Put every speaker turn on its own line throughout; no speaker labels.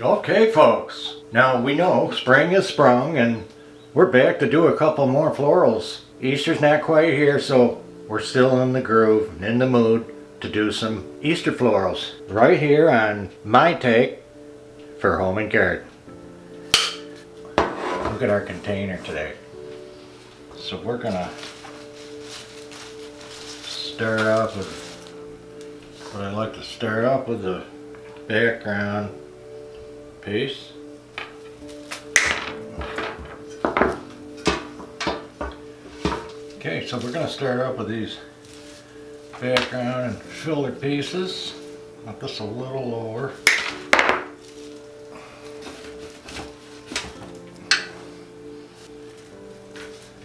Okay, folks. Now we know spring has sprung and we're back to do a couple more florals. Easter's not quite here, so we're still in the groove and in the mood to do some Easter florals right here on my take for home and garden. Look at our container today. So we're gonna start off with what I like to start off with the background piece. Okay, so we're going to start off with these background and filler pieces. Make this a little lower.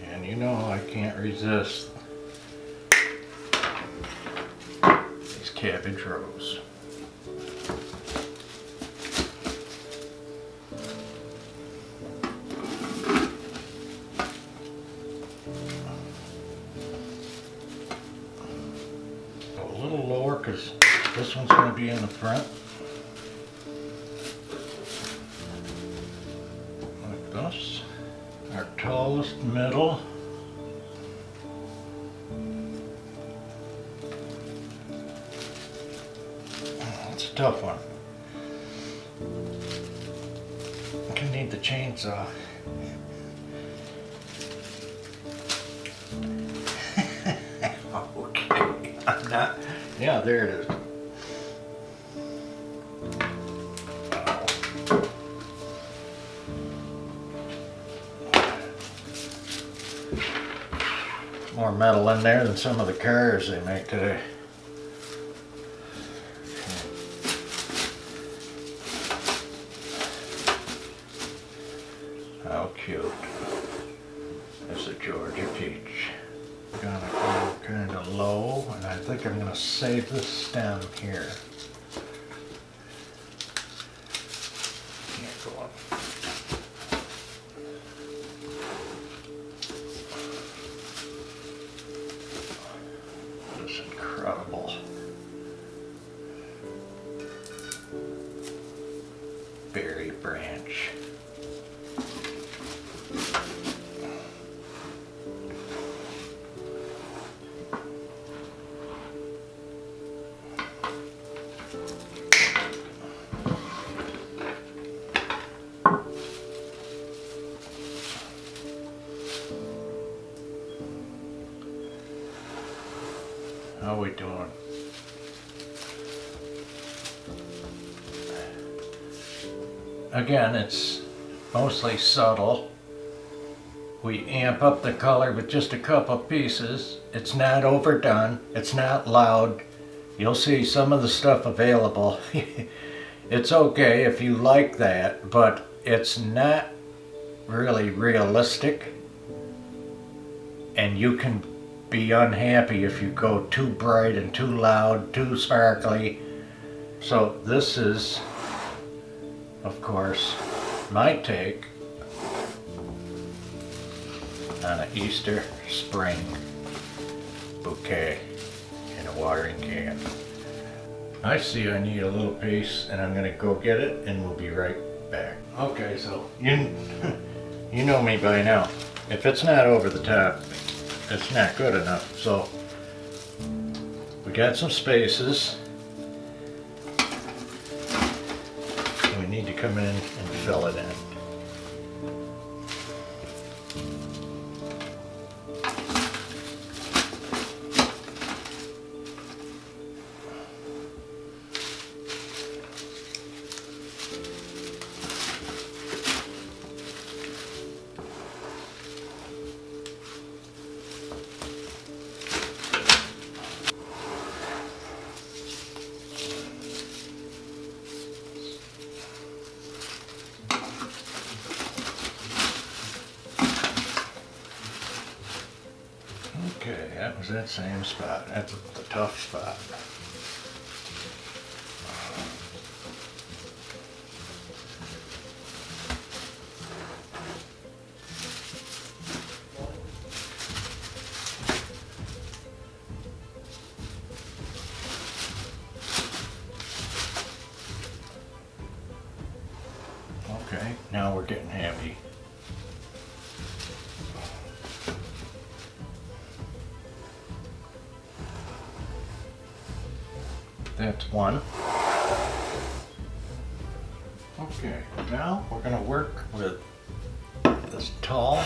And you know I can't resist these cabbage rows. A little lower because this one's going to be in the front. Like this. Our tallest middle. It's a tough one. I can need the chainsaw. Okay, I'm not. Yeah, there it is. More metal in there than some of the cars they make today. How cute. It's a Georgia peach. I'm gonna go kind of low, and I think I'm gonna save this stem here. Can't go up. This incredible berry branch. How we doing? Again, it's mostly subtle. We amp up the color with just a couple pieces. It's not overdone. It's not loud. You'll see some of the stuff available. It's okay if you like that, but it's not really realistic. And you can be unhappy if you go too bright and too loud, too sparkly. So this is, of course, my take on an Easter spring bouquet in a watering can. I see I need a little piece and I'm gonna go get it and we'll be right back. Okay, so you know me by now. If it's not over the top, it's not good enough. So we got some spaces. We need to come in and fill it in. Okay, that was that same spot. That's the tough spot. Okay, now we're getting heavy. That's one. Okay, now we're going to work with this tall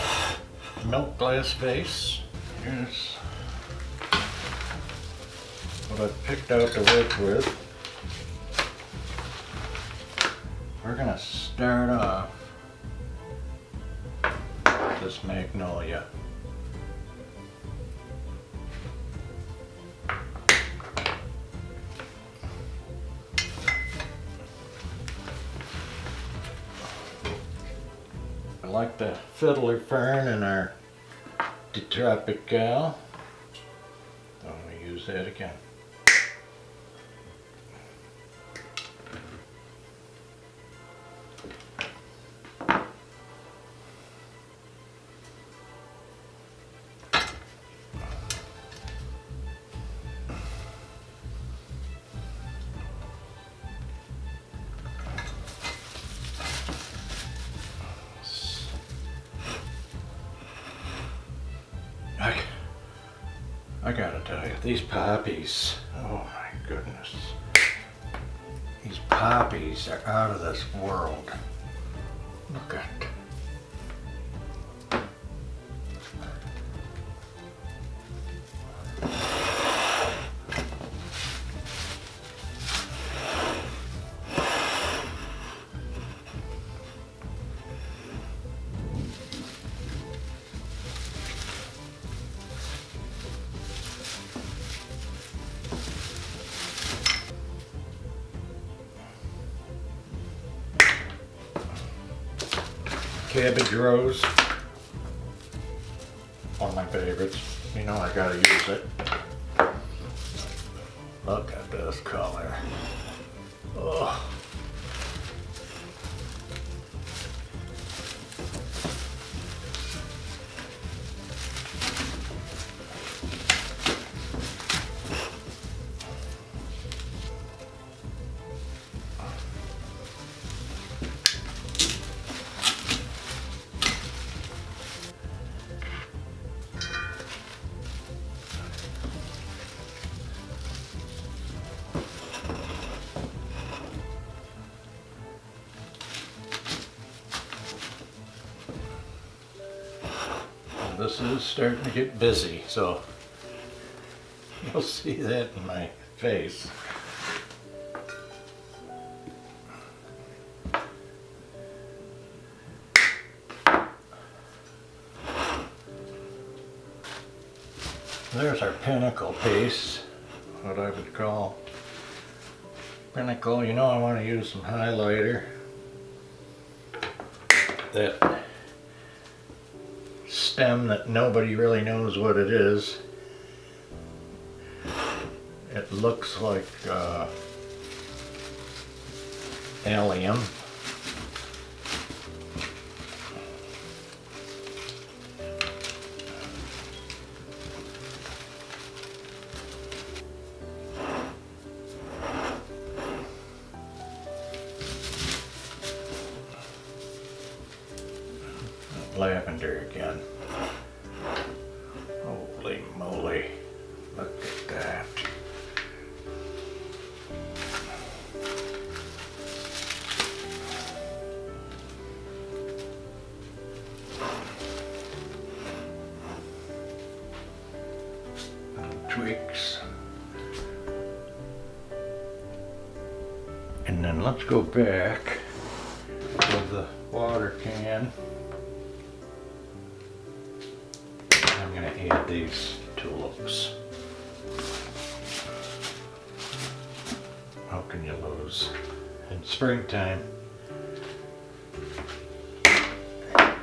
milk glass vase. Here's what I've picked out to work with. We're going to start off with this magnolia. I like the fiddler fern in our tropical. I'm going to use that again. I gotta tell you, these poppies, oh my goodness. These poppies are out of this world. Look at it. Cabbage rose, one of my favorites. You know I gotta use it. Look at this color. Oh. This is starting to get busy, so you'll see that in my face. There's our pinnacle piece, what I would call pinnacle. You know I want to use some highlighter. That stem that nobody really knows what it is. It looks like allium. Lavender again. Holy moly, look at that. Tweaks. And then let's go back with the water can. I'm going to add these tulips. How can you lose in springtime? I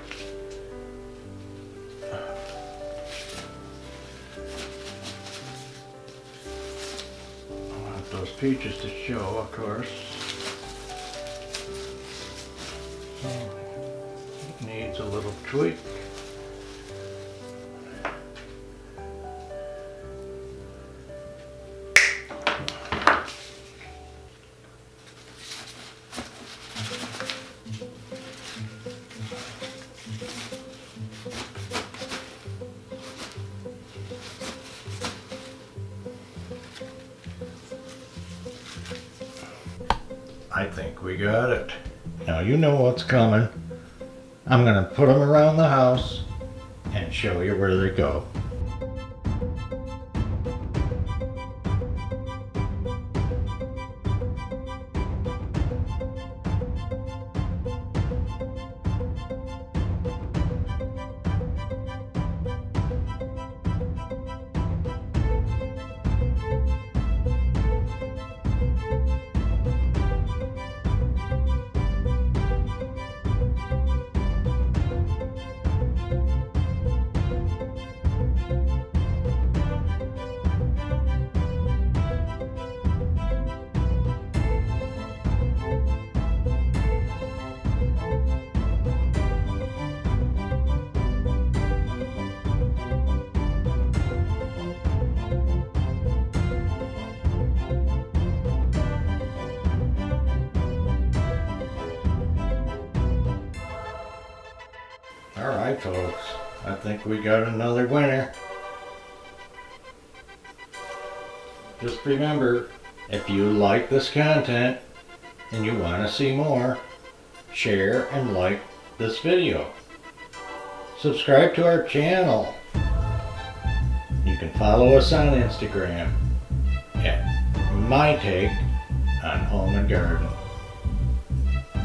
want those peaches to show, of course. It needs a little tweak. I think we got it. Now you know what's coming. I'm gonna put them around the house and show you where they go. Alright folks, I think we got another winner. Just remember, if you like this content and you want to see more, share and like this video. Subscribe to our channel. You can follow us on Instagram at My Take on Home and Garden.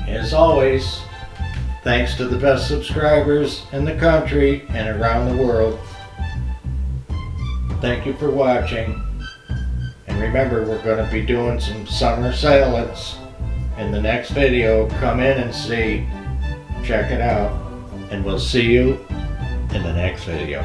As always, thanks to the best subscribers in the country and around the world. Thank you for watching. And remember, we're going to be doing some summer salads in the next video. Come in and see. Check it out. And we'll see you in the next video.